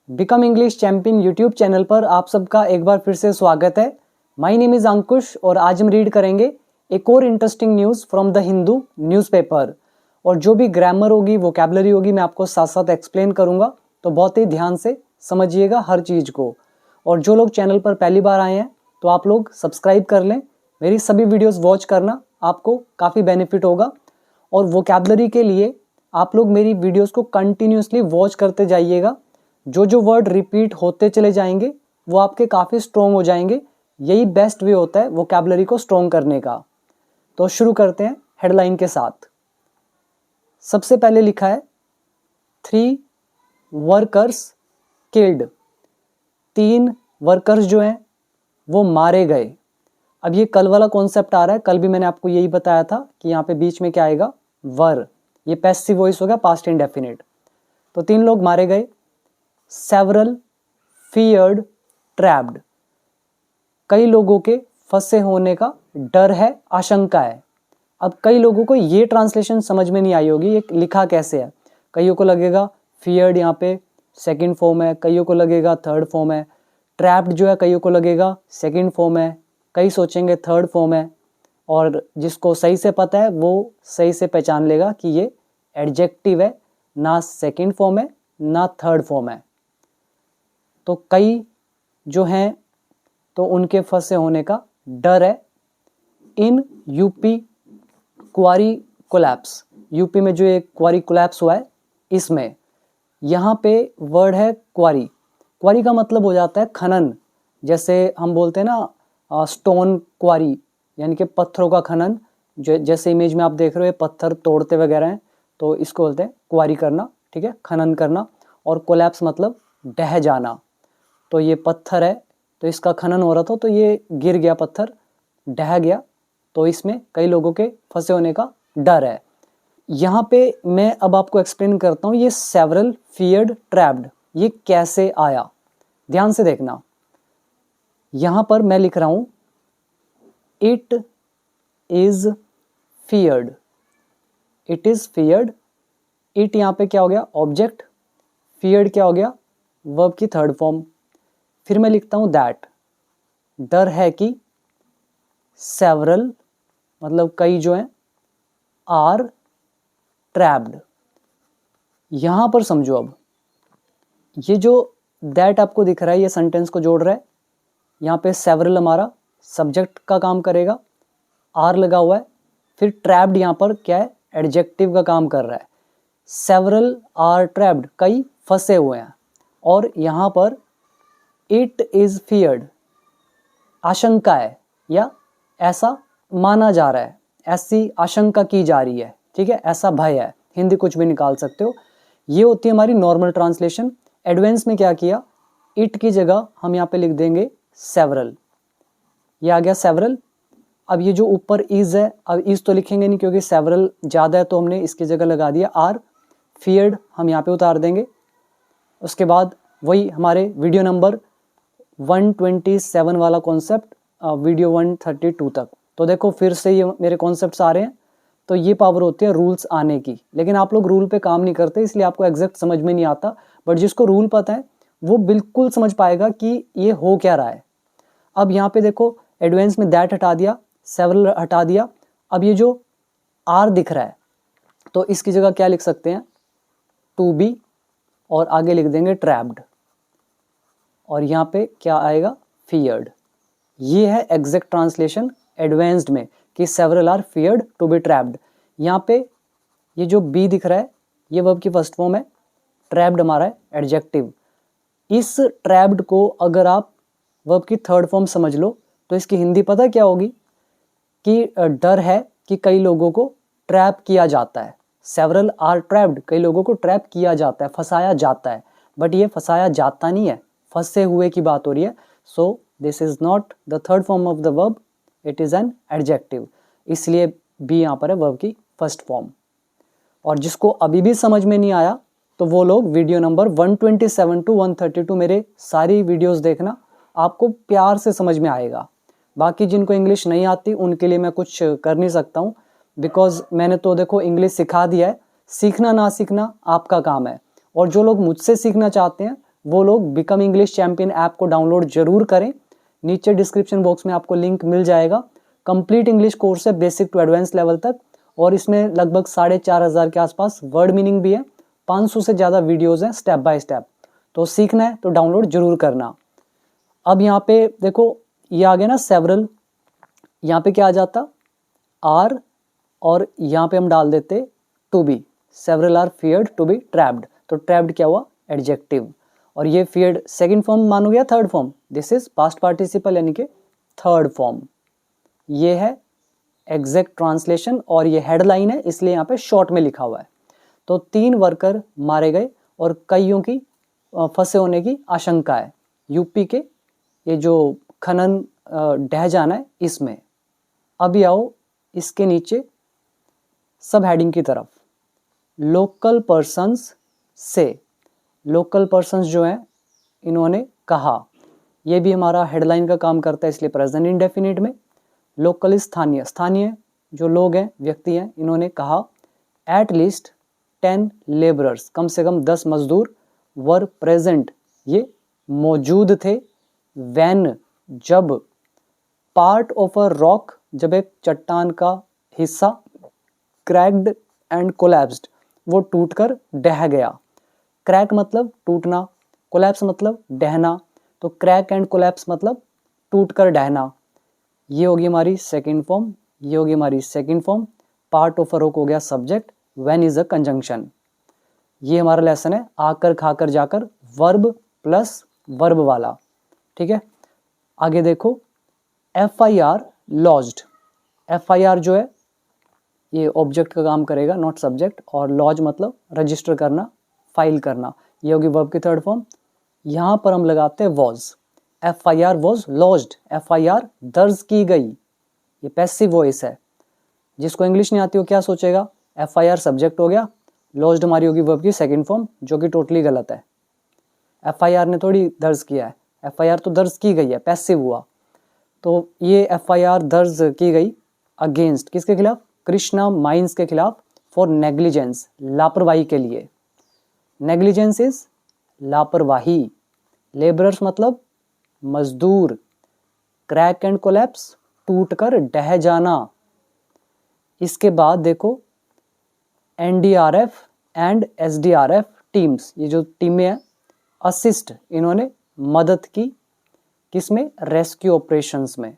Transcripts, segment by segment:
Become English champion YouTube channel पर आप सबका एक बार फिर से स्वागत है। माय नेम इज़ अंकुश और आज हम रीड करेंगे एक और interesting news from the Hindu newspaper. और जो भी ग्रामर होगी, वोकैबुलरी होगी, मैं आपको साथ साथ एक्सप्लेन करूँगा, तो बहुत ही ध्यान से समझिएगा हर चीज़ को। और जो लोग चैनल पर पहली बार आए हैं तो आप लोग सब्सक्राइब कर लें, मेरी सभी वीडियोज़ वॉच करना, आपको काफ़ी बेनिफिट होगा। और वोकैबुलरी के लिए आप लोग मेरी वीडियोज़ को कंटिन्यूसली वॉच करते जाइएगा। जो जो वर्ड रिपीट होते चले जाएंगे वो आपके काफ़ी स्ट्रॉन्ग हो जाएंगे। यही बेस्ट वे होता है वोकैबुलरी को स्ट्रॉन्ग करने का। तो शुरू करते हैं हेडलाइन के साथ। सबसे पहले लिखा है 3 वर्कर्स किल्ड। 3 वर्कर्स जो हैं वो मारे गए। अब ये कल वाला कॉन्सेप्ट आ रहा है, कल भी मैंने आपको यही बताया था कि यहाँ पे बीच में क्या आएगा, वर। ये पैसिव वॉइस हो गया, पास्ट इंडेफिनिट। तो 3 लोग मारे गए। Several feared trapped. कई लोगों के फंसे होने का डर है, आशंका है। अब कई लोगों को ये ट्रांसलेशन समझ में नहीं आई होगी, ये लिखा कैसे है। कईयों को लगेगा फियर्ड यहाँ पे सेकंड फॉर्म है, कईयों को लगेगा थर्ड फॉर्म है। ट्रैप्ड जो है कईयों को लगेगा सेकंड फॉर्म है, कई सोचेंगे थर्ड फॉर्म है। और जिसको सही से पता है वो सही से पहचान लेगा कि ये एडजेक्टिव है, ना सेकंड फॉर्म है ना थर्ड फॉर्म है। तो कई जो हैं तो उनके फंसे होने का डर है। In UP quarry collapse, UP में जो एक क्वारी कोलैप्स हुआ है इसमें, यहाँ पे वर्ड है क्वारी। क्वारी का मतलब हो जाता है खनन। जैसे हम बोलते हैं ना स्टोन क्वारी, यानी कि पत्थरों का खनन। जो जैसे इमेज में आप देख रहे हो पत्थर तोड़ते वगैरह हैं, तो इसको बोलते हैं क्वारी करना, ठीक है, खनन करना। और कोलैप्स मतलब ढह जाना। तो ये पत्थर है तो इसका खनन हो रहा था, तो ये गिर गया पत्थर, ढह गया, तो इसमें कई लोगों के फंसे होने का डर है। यहाँ पे मैं अब आपको एक्सप्लेन करता हूँ ये सेवरल फियर्ड ट्रैप्ड ये कैसे आया। ध्यान से देखना, यहाँ पर मैं लिख रहा हूँ it is feared. It is feared. It यहाँ पे क्या हो गया, ऑब्जेक्ट। फियर्ड क्या हो गया, वर्ब की थर्ड फॉर्म। फिर मैं लिखता हूँ दैट, डर है कि, सेवरल मतलब कई जो हैं, आर ट्रैप्ड। यहां पर समझो, अब ये जो दैट आपको दिख रहा है ये सेंटेंस को जोड़ रहा है। यहाँ पे सेवरल हमारा सब्जेक्ट का काम करेगा, आर लगा हुआ है। फिर ट्रैप्ड यहाँ पर क्या है, एडजेक्टिव का काम कर रहा है। सेवरल आर ट्रैप्ड, कई फंसे हुए हैं। और यहाँ पर इट इज फियर्ड, आशंका है या ऐसा माना जा रहा है, ऐसी आशंका की जा रही है, ठीक है, ऐसा भय है। हिंदी कुछ भी निकाल सकते हो। ये होती है हमारी नॉर्मल ट्रांसलेशन। एडवांस में क्या किया, इट की जगह हम यहाँ पे लिख देंगे सेवरल। ये आ गया सेवरल। अब ये जो ऊपर इज है, अब इज तो लिखेंगे नहीं क्योंकि सेवरल ज़्यादा है, तो हमने इसकी जगह लगा दिया आर। फियर्ड हम यहाँ पे उतार देंगे। उसके बाद वही हमारे वीडियो नंबर 127 वाला कॉन्सेप्ट वीडियो 132 तक। तो देखो फिर से ये मेरे कॉन्सेप्ट्स आ रहे हैं। तो ये पावर होती है रूल्स आने की, लेकिन आप लोग रूल पे काम नहीं करते, इसलिए आपको एग्जैक्ट समझ में नहीं आता। बट जिसको रूल पता है वो बिल्कुल समझ पाएगा कि ये हो क्या रहा है। अब यहाँ पे देखो एडवांस में दैट हटा दिया, सेवरल हटा दिया। अब ये जो आर दिख रहा है तो इसकी जगह क्या लिख सकते हैं, टू बी, और आगे लिख देंगे ट्रैप्ड। और यहाँ पे क्या आएगा, फियर्ड। ये है एग्जैक्ट ट्रांसलेशन एडवांस्ड में कि several are feared to be trapped. यहाँ पे ये जो बी दिख रहा है ये वर्ब की फर्स्ट फॉर्म है, ट्रैप्ड हमारा है एडजेक्टिव। इस ट्रैप्ड को अगर आप वर्ब की थर्ड फॉर्म समझ लो तो इसकी हिंदी पता क्या होगी, कि डर है कि कई लोगों को ट्रैप किया जाता है। सेवरल आर ट्रैप्ड, कई लोगों को ट्रैप किया जाता है, फंसाया जाता है। बट ये फंसाया जाता नहीं है, फंसे हुए की बात हो रही है। So this is not the third form of the verb, it is an adjective. इसलिए बी यहाँ पर है वर्ब की फर्स्ट फॉर्म। और जिसको अभी भी समझ में नहीं आया तो वो लोग वीडियो नंबर 127 टू 132 मेरे सारी वीडियोस देखना, आपको प्यार से समझ में आएगा। बाकी जिनको इंग्लिश नहीं आती उनके लिए मैं कुछ कर नहीं सकता हूँ, बिकॉज मैंने तो देखो इंग्लिश सिखा दिया है। सीखना ना सीखना आपका काम है। और जो लोग मुझसे सीखना चाहते हैं वो लोग बिकम इंग्लिश चैंपियन ऐप को डाउनलोड जरूर करें। नीचे डिस्क्रिप्शन बॉक्स में आपको लिंक मिल जाएगा। कंप्लीट इंग्लिश कोर्स है बेसिक टू एडवांस लेवल तक, और इसमें लगभग 4,500 के आसपास वर्ड मीनिंग भी है। 500 से ज़्यादा वीडियोज़ हैं स्टेप बाय स्टेप। तो सीखना है तो डाउनलोड जरूर करना। अब यहाँ पे देखो ये आ गया ना सेवरल, यहाँ पे क्या आ जाता आर, और यहाँ पे हम डाल देते to be. Several are feared to be trapped, तो ट्रैप्ड क्या हुआ एडजेक्टिव। और ये फियर्ड सेकंड फॉर्म मानोगे या third form, this is past participle यानी कि थर्ड फॉर्म। ये है एग्जैक्ट ट्रांसलेशन और ये हेडलाइन है इसलिए यहाँ पे शॉर्ट में लिखा हुआ है। तो 3 वर्कर मारे गए और कईयों की फंसे होने की आशंका है। यूपी के ये जो खनन ढह जाना है इसमें। अभी आओ इसके नीचे सब हेडिंग की तरफ। लोकल पर्सन्स से, लोकल पर्सन्स जो हैं इन्होंने कहा, ये भी हमारा हेडलाइन का काम करता है इसलिए प्रेजेंट इंडेफिनिट में। लोकल स्थानीय, स्थानीय जो लोग हैं व्यक्ति हैं, इन्होंने कहा एट लीस्ट 10 लेबरर्स, कम से कम 10 मजदूर वर प्रेजेंट, ये मौजूद थे। व्हेन, जब, पार्ट ऑफ अ रॉक, जब एक चट्टान का हिस्सा, क्रैक्ड एंड कोलैप्स्ड, वो टूटकर ढह गया। क्रैक मतलब टूटना, कोलैप्स मतलब ढहना, तो क्रैक एंड कोलैप्स मतलब टूटकर ढहना। ये होगी हमारी सेकंड फॉर्म, ये होगी हमारी second form. Part of a rock हो गया subject, when is a conjunction. ये हमारा लेसन है आकर खाकर जाकर, वर्ब प्लस वर्ब वाला। ठीक है, आगे देखो FIR लॉज्ड। FIR जो है ये ऑब्जेक्ट का काम करेगा नॉट सब्जेक्ट, और लॉज मतलब रजिस्टर करना, फाइल करना। ये होगी वर्ब की थर्ड फॉर्म। यहाँ पर हम लगाते हैं was. FIR was lodged, FIR दर्ज की गई, ये पैसिव वॉइस है। जिसको इंग्लिश नहीं आती हो क्या सोचेगा, FIR सब्जेक्ट हो गया, लॉज्ड हमारी होगी वर्ब की सेकंड फॉर्म, जो कि टोटली गलत है। FIR ने थोड़ी दर्ज किया है, FIR तो दर्ज की गई है, पैसिव हुआ। तो ये FIR दर्ज की गई अगेंस्ट, किसके खिलाफ, कृष्णा माइंस के खिलाफ, फॉर नेग्लिजेंस, लापरवाही के लिए। नेग्लिजेंस इज लापरवाही। लेबरर्स मतलब मजदूर। क्रैक एंड कोलैप्स टूटकर ढह जाना। इसके बाद देखो NDRF एंड SDRF टीम्स, ये जो टीमें हैं असिस्ट, इन्होंने मदद की किसमें, रेस्क्यू ऑपरेशंस में।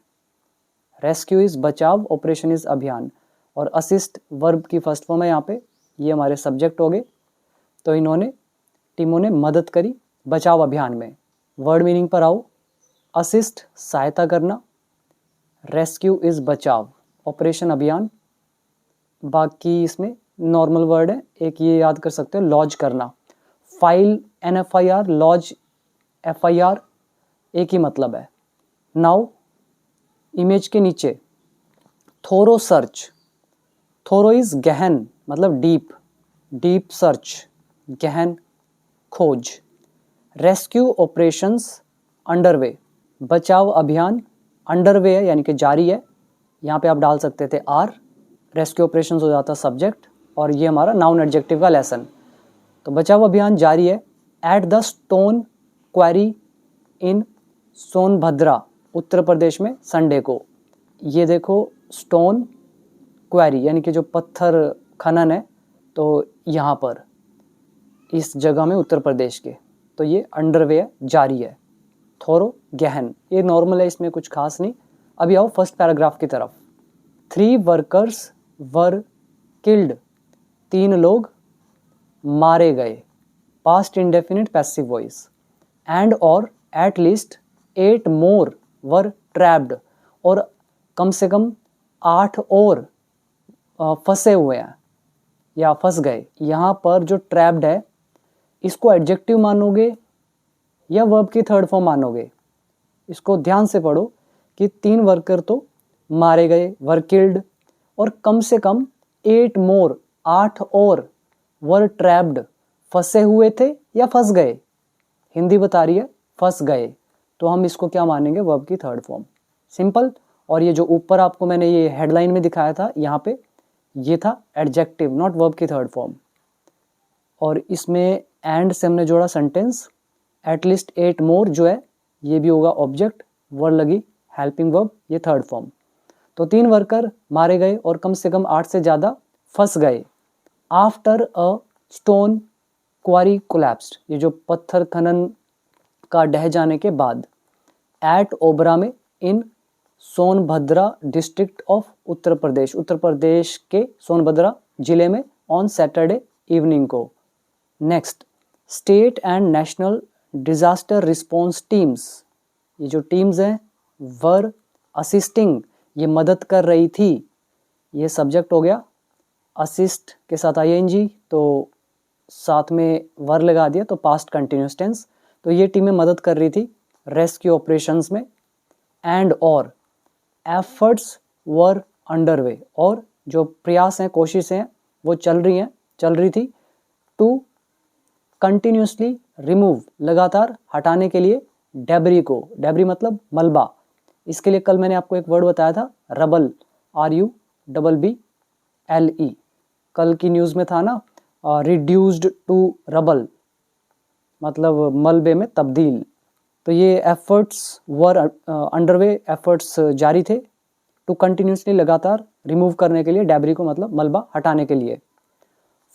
रेस्क्यू इज बचाव, ऑपरेशन इज अभियान, और असिस्ट वर्ब की फर्स्ट फॉर्म है यहाँ पे। ये हमारे सब्जेक्ट हो गए। तो इन्होंने टीमों ने मदद करी बचाव अभियान में। वर्ड मीनिंग पर आओ, असिस्ट सहायता करना, रेस्क्यू इज बचाव, ऑपरेशन अभियान। बाकी इसमें नॉर्मल वर्ड है, एक ये याद कर सकते हो लॉज करना। फाइल NFIR, लॉज FIR, एक ही मतलब है। नाउ इमेज के नीचे थोरो सर्च, थोरो इज गहन मतलब डीप, डीप सर्च गहन खोज। रेस्क्यू ऑपरेशंस अंडरवे, बचाव अभियान अंडरवे है यानी कि जारी है। यहाँ पे आप डाल सकते थे आर, रेस्क्यू ऑपरेशंस हो जाता सब्जेक्ट, और ये हमारा नाउन एडजेक्टिव का लेसन। तो बचाव अभियान जारी है। एट द स्टोन क्वारी इन सोनभद्रा, उत्तर प्रदेश में संडे को। ये देखो स्टोन क्वारी यानी कि जो पत्थर खनन है, तो यहाँ पर इस जगह में उत्तर प्रदेश के, तो ये अंडरवे है, जारी है। थोरो गहन, ये नॉर्मल है, इसमें कुछ खास नहीं। अभी आओ फर्स्ट पैराग्राफ की तरफ। 3 वर्कर्स वर किल्ड, 3 लोग मारे गए, past indefinite passive voice. And और at least 8 more were trapped, और कम से कम 8 और फंसे हुए हैं या फंस गए। यहाँ पर जो ट्रैप्ड है इसको एडजेक्टिव मानोगे या वर्ब की थर्ड फॉर्म मानोगे। इसको ध्यान से पढ़ो कि 3 वर्कर तो मारे गए, वर किल्ड, और कम से कम 8 मोर, 8 और, वर ट्रैप्ड, फंसे हुए थे या फंस गए। हिंदी बता रही है फंस गए, तो हम इसको क्या मानेंगे, वर्ब की थर्ड फॉर्म, सिंपल। और ये जो ऊपर आपको मैंने ये हेडलाइन में दिखाया था, यहाँ पे ये था एडजेक्टिव नॉट वर्ब की थर्ड फॉर्म। और इसमें एंड से हमने जोड़ा सेंटेंस, एटलीस्ट 8 मोर जो है ये भी होगा ऑब्जेक्ट, वर्ड लगी हेल्पिंग वर्ब, ये थर्ड फॉर्म। तो 3 वर्कर मारे गए और कम से कम 8 से ज़्यादा फंस गए। After a stone quarry collapsed, ये जो पत्थर खनन का ढह जाने के बाद। एट ओबरा में, इन सोनभद्रा डिस्ट्रिक्ट ऑफ उत्तर प्रदेश, उत्तर प्रदेश के सोनभद्रा जिले में, ऑन सैटरडे इवनिंग को। Next, state and national disaster response teams, ये जो टीम्स हैं वर असिस्टिंग, ये मदद कर रही थी, ये सब्जेक्ट हो गया। असिस्ट के साथ आईएनजी, तो साथ में वर लगा दिया तो पास्ट कंटिन्यूस टेंस। तो ये टीमें मदद कर रही थी रेस्क्यू ऑपरेशंस में। एंड और एफर्ट्स वर अंडरवे, और जो प्रयास हैं, कोशिशें हैं, वो चल रही थी। टू कंटिन्यूसली रिमूव, लगातार हटाने के लिए, डेब्री को, डेब्री मतलब मलबा। इसके लिए कल मैंने आपको एक वर्ड बताया था, रबल, RUBBLE। कल की न्यूज़ में था ना, रिड्यूस्ड टू रबल, मतलब मलबे में तब्दील। तो ये एफर्ट्स वर अंडरवे, एफर्ट्स जारी थे। टू कंटिन्यूसली, लगातार, रिमूव करने के लिए, डेब्री को मतलब मलबा हटाने के लिए।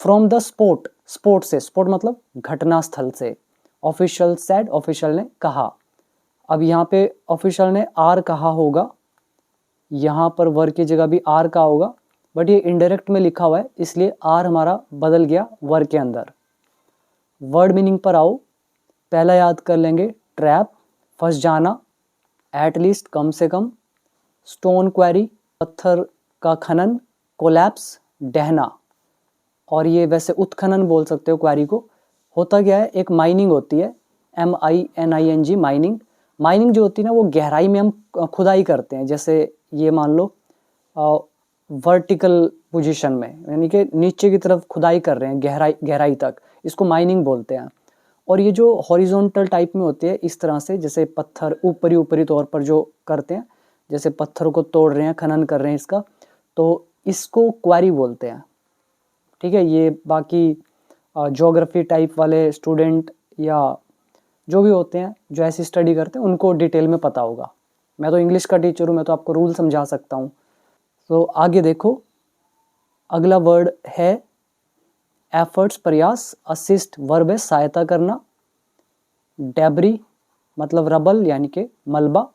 फ्रॉम द स्पॉट, स्पॉट से, स्पॉट मतलब घटना स्थल से। ऑफिशियल सेड, ऑफिशियल ने कहा। अब यहाँ पे ऑफिशियल ने आर कहा होगा, यहाँ पर वर की जगह भी आर का होगा, बट ये इनडायरेक्ट में लिखा हुआ है इसलिए आर हमारा बदल गया वर के अंदर। वर्ड मीनिंग पर आओ। पहला याद कर लेंगे, ट्रैप, फंस जाना, एटलीस्ट कम से कम, स्टोन क्वेरी पत्थर का खनन, कोलैप्स ढहना। और ये वैसे उत्खनन बोल सकते हो क्वेरी को। होता क्या है, एक माइनिंग होती है, MINING, माइनिंग। माइनिंग जो होती है ना, वो गहराई में हम खुदाई करते हैं। जैसे ये मान लो वर्टिकल पोजीशन में, यानी कि नीचे की तरफ खुदाई कर रहे हैं, गहराई तक, इसको माइनिंग बोलते हैं। और ये जो हॉरिजॉन्टल टाइप में होती है, इस तरह से, जैसे पत्थर ऊपरी तौर पर जो करते हैं, जैसे पत्थरों को तोड़ रहे हैं, खनन कर रहे हैं इसका, तो इसको क्वेरी बोलते हैं। ठीक है, ये बाकी ज्योग्राफी टाइप वाले स्टूडेंट या जो भी होते हैं जो ऐसी स्टडी करते हैं, उनको डिटेल में पता होगा। मैं तो इंग्लिश का टीचर हूँ, मैं तो आपको रूल समझा सकता हूँ। तो आगे देखो, अगला वर्ड है एफर्ट्स, प्रयास, असिस्ट वर्ब है सहायता करना, डेब्री मतलब रबल यानी कि मलबा,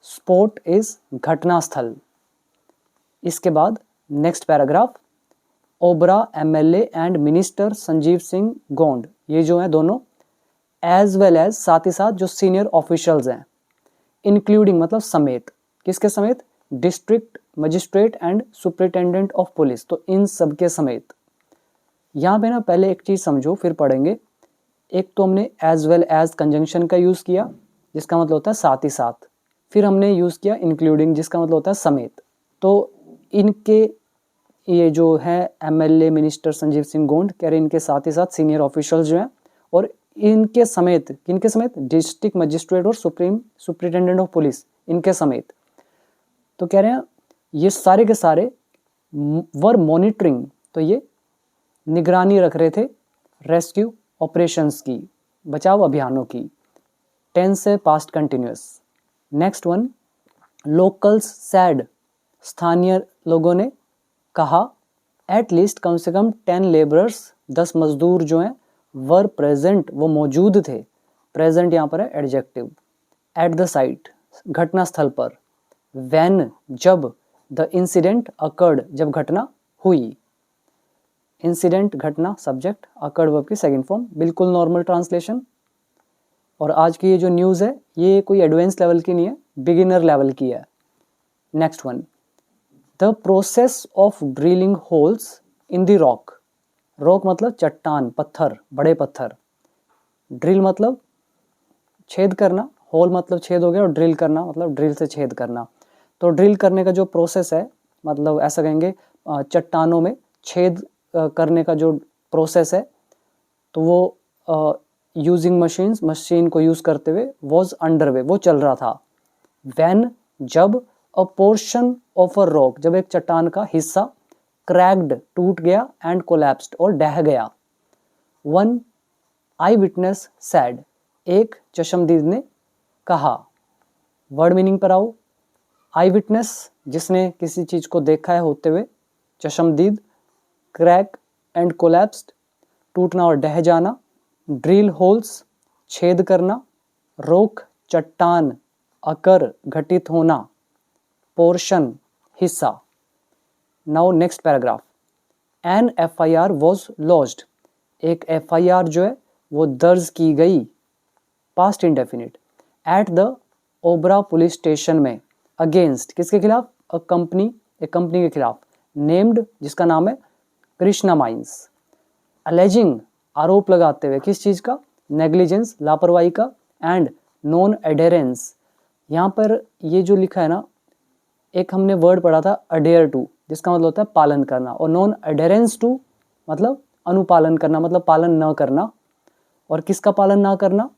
स्पॉट इज घटना स्थल। इसके बाद next paragraph, Obra MLA and minister Sanjeev Singh Gond, ये जो है दोनों, एज वेल एज, साथ ही साथ, जो सीनियर ऑफिशियल्स हैं, इंक्लूडिंग मतलब समेत, किसके समेत, district magistrate and superintendent of police, तो इन सब के समेत। यहाँ पे ना पहले एक चीज समझो फिर पढ़ेंगे। एक तो हमने एज वेल एज कंजंक्शन का यूज किया जिसका मतलब होता है साथ ही साथ, फिर हमने यूज किया इंक्लूडिंग जिसका मतलब होता है समेत। तो इनके ये जो है MLA मिनिस्टर संजीव सिंह गोंड, कह रहे इनके साथ ही साथ सीनियर ऑफिशियल्स जो हैं, और इनके समेत, किनके समेत, डिस्ट्रिक्ट मजिस्ट्रेट और सुपरिटेंडेंट ऑफ पुलिस, इनके समेत। तो कह रहे हैं ये सारे के सारे वर मॉनिटरिंग, तो ये निगरानी रख रहे थे रेस्क्यू ऑपरेशंस की, बचाव अभियानों की। टेंस है past continuous. Next one, locals sad, स्थानीय लोगों ने कहा, एटलीस्ट कम से कम 10 लेबरर्स, 10 मजदूर जो हैं, वर प्रेजेंट, वो मौजूद थे। प्रेजेंट यहाँ पर है एडजेक्टिव। एट द साइट, घटना स्थल पर। व्हेन, जब। द इंसिडेंट अकर्ड, जब घटना हुई। इंसिडेंट घटना सब्जेक्ट, अकर्ड वर्ब की सेकंड फॉर्म, बिल्कुल नॉर्मल ट्रांसलेशन। और आज की ये जो न्यूज़ है ये कोई एडवांस लेवल की नहीं है, बिगिनर लेवल की है। Next one, the process of drilling holes in the rock. Rock मतलब चट्टान, पत्थर, बड़े पत्थर। ड्रिल मतलब छेद करना, होल मतलब छेद हो गया, और ड्रिल करना मतलब ड्रिल से छेद करना। तो ड्रिल करने का जो प्रोसेस है, मतलब ऐसा कहेंगे चट्टानों में छेद करने का जो प्रोसेस है, तो वो यूजिंग मशीन को यूज करते हुए, वॉज अंडरवे, वो चल रहा था। व्हेन, जब, अ पोर्शन ऑफ अ रॉक, जब एक चट्टान का हिस्सा, क्रैक्ड, टूट गया, एंड कोलैप्स्ड, और ढह गया। वन आई विटनेस सैड, एक चश्मदीद ने कहा। वर्ड मीनिंग पर आओ। आई विटनेस, जिसने किसी चीज को देखा है होते हुए, चश्मदीद। क्रैक एंड कोलैप्स्ड, टूटना और ढह जाना। ड्रिल होल्स, छेद करना। रोक, चट्टान। अकर, घटित होना। पोर्शन, हिस्सा। Now next paragraph. An FIR was lodged, एक FIR जो है वो दर्ज की गई, past indefinite, at the Obra police station में, अगेंस्ट, किसके खिलाफ, एक कंपनी के खिलाफ, नेम्ड, जिसका नाम है कृष्णा माइंस। अलेजिंग, आरोप लगाते हुए, किस चीज का, नेग्लिजेंस, लापरवाही का, एंड नॉन एडेरेंस। यहाँ पर ये जो लिखा है ना, एक हमने वर्ड पढ़ा था अडेयर टू, जिसका मतलब होता है पालन करना, और नॉन एडेरेंस टू मतलब अनुपालन करना, मतलब पालन न करना। और किसका पालन ना करना,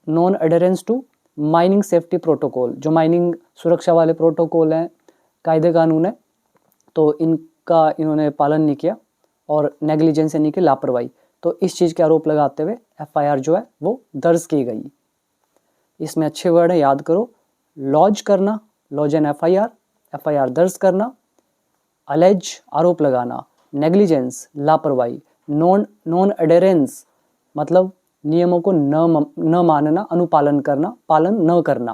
non adherence to mining safety protocol, जो माइनिंग सुरक्षा वाले प्रोटोकॉल हैं, कायदे कानून है, तो इनका इन्होंने पालन नहीं किया। और नेग्लिजेंस यानी कि लापरवाही, तो इस चीज़ के आरोप लगाते हुए FIR जो है वो दर्ज की गई। इसमें अच्छे वर्ड है, याद करो। लॉज करना, लॉज एन FIR दर्ज करना। अलेज, आरोप लगाना। नेग्लिजेंस, लापरवाही। नॉन एडेरेंस मतलब नियमों को न मानना, अनुपालन करना, पालन न करना।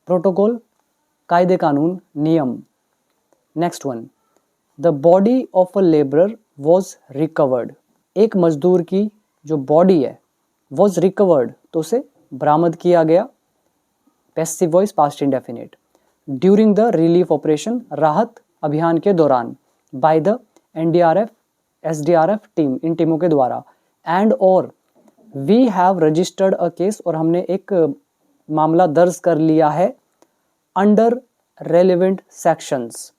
प्रोटोकॉल, कायदे कानून, नियम। Next one, the body of a labourer was recovered, एक मजदूर की जो बॉडी है, वॉज रिकवर्ड, तो उसे बरामद किया गया, passive voice, past indefinite, during the relief operation, राहत अभियान के दौरान, by the NDRF SDRF team, इन टीमों के द्वारा, एंड और we have registered a case, और हमने एक मामला दर्ज कर लिया है, अंडर रेलेवेंट सेक्शंस,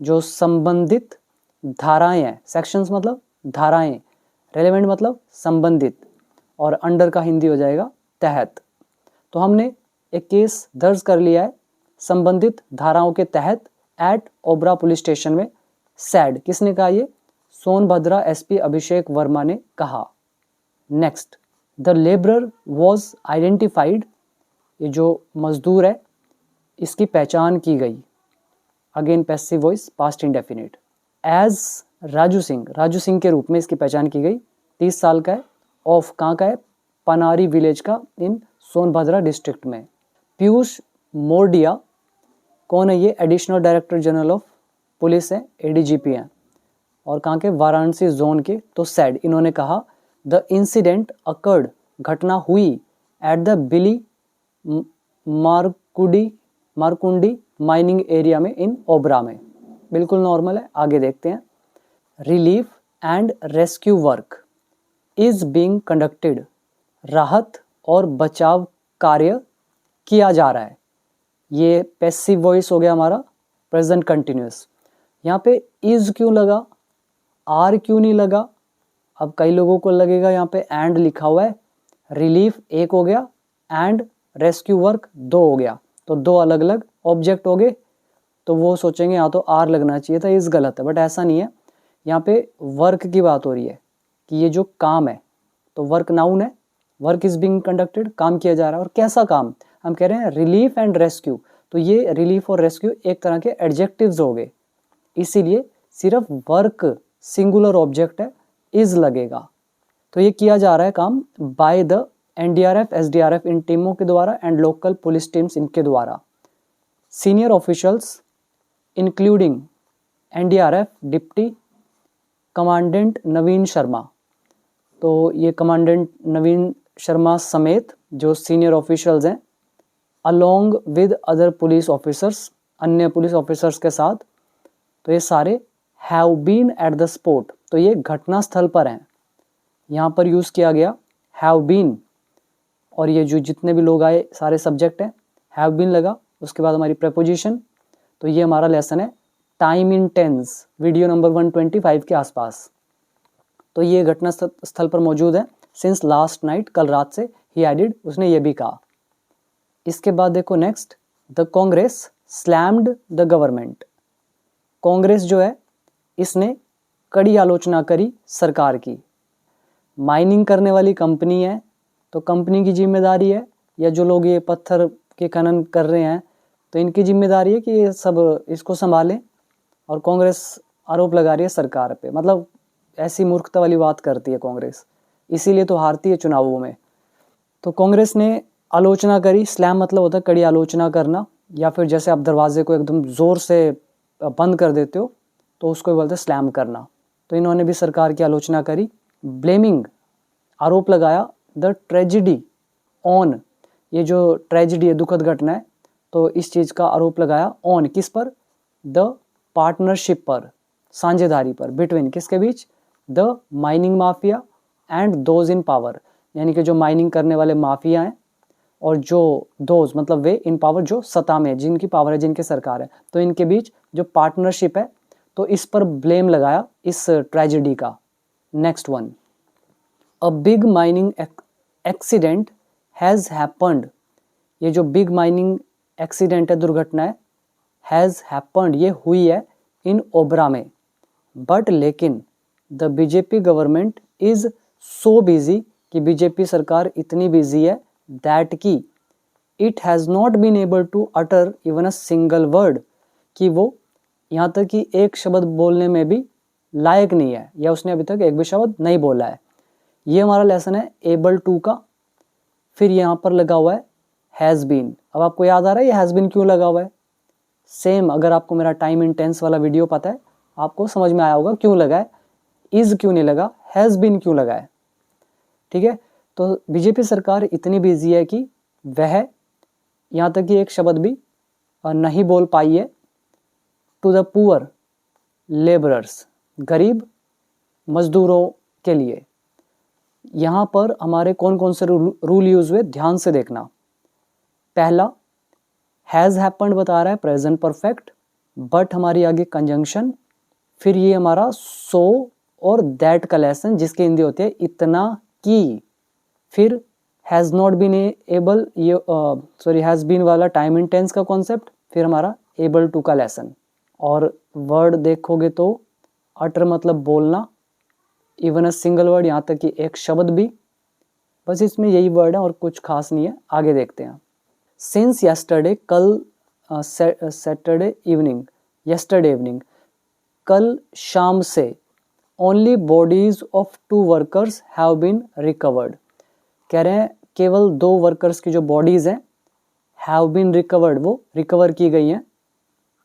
जो संबंधित धाराएं हैं, सेक्शंस मतलब धाराएं, रेलेवेंट मतलब संबंधित, और अंडर का हिंदी हो जाएगा तहत। तो हमने एक केस दर्ज कर लिया है संबंधित धाराओं के तहत, एट ओबरा पुलिस स्टेशन में, सैड, किसने कहा ये, सोनभद्रा SP अभिषेक वर्मा ने कहा। Next, the labourer was identified, ये जो मजदूर है इसकी पहचान की गई, again passive voice, past indefinite, as Raju Singh, Raju Singh के रूप में इसकी पहचान की गई, 30 साल का है, ऑफ, कहाँ का है, पनारी विलेज का, इन सोनभद्रा डिस्ट्रिक्ट में। पीयूष मोरडिया, कौन है ये, additional director general of police है, ADGP हैं, और कहाँ के, वाराणसी जोन के, तो सैड, इन्होंने कहा, द इंसिडेंट अकर्ड, घटना हुई, at the Billi Markundi mining area में, इन ओबरा में, बिल्कुल नॉर्मल है। आगे देखते हैं। Relief and rescue work is being conducted, राहत और बचाव कार्य किया जा रहा है। ये पैसिव वॉइस हो गया हमारा, प्रेजेंट कंटिन्यूअस। यहाँ पे इज क्यों लगा, आर क्यों नहीं लगा, अब कई लोगों को लगेगा यहाँ पे एंड लिखा हुआ है, रिलीफ एक हो गया, एंड रेस्क्यू वर्क 2 हो गया, तो 2 अलग अलग ऑब्जेक्ट हो गए, तो वो सोचेंगे यहाँ तो आर लगना चाहिए था, इस गलत है, बट ऐसा नहीं है। यहाँ पे वर्क की बात हो रही है कि ये जो काम है, तो वर्क नाउन है, वर्क इज बीइंग कंडक्टेड, काम किया जा रहा है, और कैसा काम, हम कह रहे हैं रिलीफ एंड रेस्क्यू, तो ये रिलीफ और रेस्क्यू एक तरह के एडजेक्टिव्स हो गए, इसीलिए सिर्फ वर्क सिंगुलर ऑब्जेक्ट है, इज लगेगा। तो ये किया जा रहा है काम बाय द NDRF SDRF इन टीमों के द्वारा, एंड लोकल पुलिस टीम्स इनके द्वारा। Senior officials including NDRF deputy commandant Naveen Sharma, तो ये कमांडेंट नवीन शर्मा समेत जो सीनियर ऑफिशियल्स हैं, along with other police officers, अन्य पुलिस ऑफिसर्स के साथ, तो ये सारे have been at the spot, तो ये घटना स्थल पर हैं, यहाँ पर यूज़ किया गया हैव बीन, और ये जो जितने भी लोग आए सारे सब्जेक्ट हैं, हैव बीन लगा, उसके बाद हमारी प्रेपोजिशन। तो ये हमारा लेसन है time in tense, video number 125 के आसपास। तो ये घटना स्थल पर मौजूद है, सिंस लास्ट नाइट, कल रात से, ही एडिड, उसने ये भी कहा। इसके बाद देखो next, the Congress slammed the government, Congress जो है इसने कड़ी आलोचना करी सरकार की। माइनिंग करने वाली कंपनी है, तो कंपनी की जिम्मेदारी है, या जो लोग ये पत्थर के खनन कर रहे हैं तो इनकी जिम्मेदारी है कि ये सब इसको संभालें, और कांग्रेस आरोप लगा रही है सरकार पे। मतलब ऐसी मूर्खता वाली बात करती है कांग्रेस, इसीलिए तो हारती है चुनावों में। तो कांग्रेस ने आलोचना करी। स्लैम मतलब होता है कड़ी आलोचना करना, या फिर जैसे आप दरवाजे को एकदम ज़ोर से बंद कर देते हो तो उसको बोलते हैं स्लैम करना। तो इन्होंने भी सरकार की आलोचना करी। ब्लेमिंग, आरोप लगाया द ट्रेजिडी ऑन, ये जो ट्रेजिडी है, दुखद घटना है, तो इस चीज़ का आरोप लगाया ऑन, किस पर? द पार्टनरशिप पर, साझेदारी पर, बिटवीन, किसके बीच? The mining mafia and those in power, यानी कि जो माइनिंग करने वाले माफिया हैं और जो दोज मतलब वे इन पावर, जो सत्ता में, जिनकी पावर है, जिनकी सरकार है, तो इनके बीच जो पार्टनरशिप है, तो इस पर ब्लेम लगाया इस ट्रेजेडी का। Next one, a big mining accident has happened, ये जो बिग माइनिंग एक्सीडेंट है, दुर्घटना है, हैज़ हैपन्ड, ये हुई है इन ओबरा में, बट लेकिन the BJP government is so busy, कि बीजेपी सरकार इतनी बिजी है, दैट की it has not been able to utter even a single word, कि वो यहाँ तक कि एक शब्द बोलने में भी लायक नहीं है, या उसने अभी तक एक भी शब्द नहीं बोला है। ये हमारा लेसन है एबल टू का। फिर यहाँ पर लगा हुआ है हैज़ बीन। अब आपको याद आ रहा है ये हैज़ बीन क्यों लगा हुआ है? सेम, अगर आपको मेरा टाइम इन टेंस वाला वीडियो पता है, आपको समझ में आया होगा क्यों लगा है। इज़ क्यों नहीं लगा, हैज़ बीन क्यों लगा है? ठीक है, तो बीजेपी सरकार इतनी बिजी है कि वह यहाँ तक कि एक शब्द भी नहीं बोल पाई है टू द पुअर लेबरर्स, गरीब मजदूरों के लिए। यहाँ पर हमारे कौन कौन से रूल यूज हुए, ध्यान से देखना। पहला, हैज़ हैपन्ड बता रहा है प्रेजेंट परफेक्ट, बट हमारी आगे कंजंक्शन, फिर ये हमारा सो और दैट का लेसन, जिसकी हिंदी होती है इतना कि, फिर हैज़ नॉट बीन एबल, ये हैज़ बीन वाला टाइम इन टेंस का कॉन्सेप्ट, फिर हमारा एबल टू का लेसन। और वर्ड देखोगे तो अटर मतलब बोलना, इवन अ सिंगल वर्ड, यहाँ तक कि एक शब्द भी, बस इसमें यही वर्ड है और कुछ खास नहीं है। आगे देखते हैं। सिंस येस्टरडे, कल सैटरडे इवनिंग, येस्टरडे इवनिंग, कल शाम से, only bodies of 2 workers have been recovered, कह रहे हैं केवल 2 वर्कर्स की जो बॉडीज हैं, हैव बीन रिकवर्ड, वो रिकवर की गई हैं,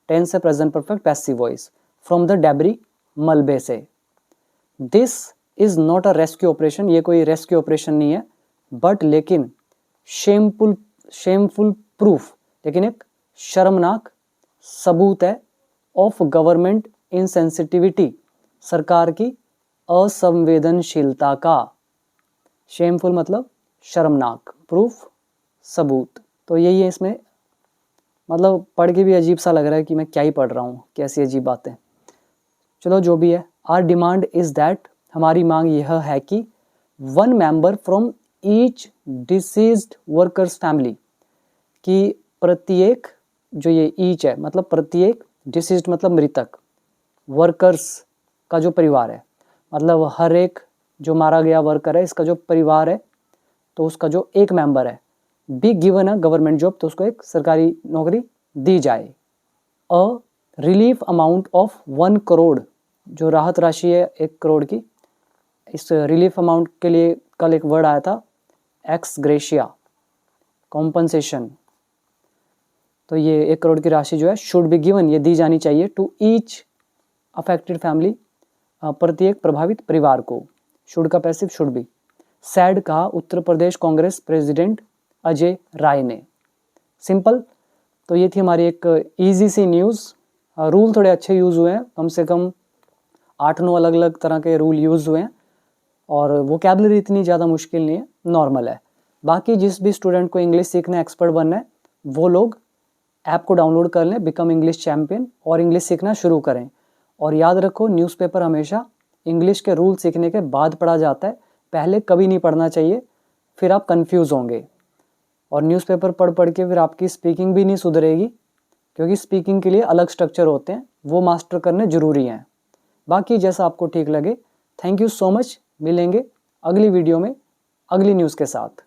टेंस है present perfect passive voice, from the debris, मलबे से। This is not a rescue operation, ये कोई रेस्क्यू ऑपरेशन नहीं है, बट लेकिन शेमफुल प्रूफ, लेकिन एक शर्मनाक सबूत है, ऑफ गवर्नमेंट इनसेंसिटिविटी, सरकार की असंवेदनशीलता का। शेमफुल मतलब शर्मनाक, प्रूफ सबूत। तो यही है इसमें, मतलब पढ़ के भी अजीब सा लग रहा है कि मैं क्या ही पढ़ रहा हूँ, कैसी अजीब बातें। चलो जो भी है, आर डिमांड इज़ दैट, हमारी मांग यह है कि 1 member from each deceased workers family, कि प्रत्येक, जो ये ईच है मतलब प्रत्येक, डिसीज्ड मतलब मृतक, वर्कर्स का जो परिवार है, मतलब हर एक जो मारा गया वर्कर है, इसका जो परिवार है, तो उसका जो एक मेंबर है, be given a government job, तो उसको एक सरकारी नौकरी दी जाए। A relief amount of 1 crore, जो राहत राशि है 1 करोड़ की, इस रिलीफ अमाउंट के लिए कल एक वर्ड आया था, एक्स ग्रेशिया, कॉम्पनसेशन। तो ये 1 करोड़ की राशि जो है शुड बी गिवन, ये दी जानी चाहिए, टू ईच अफेक्टेड फैमिली, प्रत्येक प्रभावित परिवार को। शुड का पैसिव शुड बी। सैड कहा उत्तर प्रदेश कांग्रेस प्रेसिडेंट अजय राय ने। सिंपल। तो ये थी हमारी एक इजी सी न्यूज़। रूल थोड़े अच्छे यूज़ हुए हैं, कम से कम 8-9 अलग अलग तरह के रूल यूज़ हुए हैं, और वोकैबुलरी इतनी ज़्यादा मुश्किल नहीं है, नॉर्मल है। बाकी जिस भी स्टूडेंट को इंग्लिश सीखना है, एक्सपर्ट बनना है, वो लोग ऐप को डाउनलोड कर लें, बिकम इंग्लिश चैम्पियन, और इंग्लिश सीखना शुरू करें। और याद रखो, न्यूज़पेपर हमेशा इंग्लिश के रूल सीखने के बाद पढ़ा जाता है, पहले कभी नहीं पढ़ना चाहिए, फिर आप कंफ्यूज होंगे। और न्यूज़पेपर पढ़ पढ़ के फिर आपकी स्पीकिंग भी नहीं सुधरेगी, क्योंकि स्पीकिंग के लिए अलग स्ट्रक्चर होते हैं, वो मास्टर करने ज़रूरी हैं। बाकी जैसा आपको ठीक लगे। Thank you so much. मिलेंगे अगली वीडियो में अगली न्यूज़ के साथ।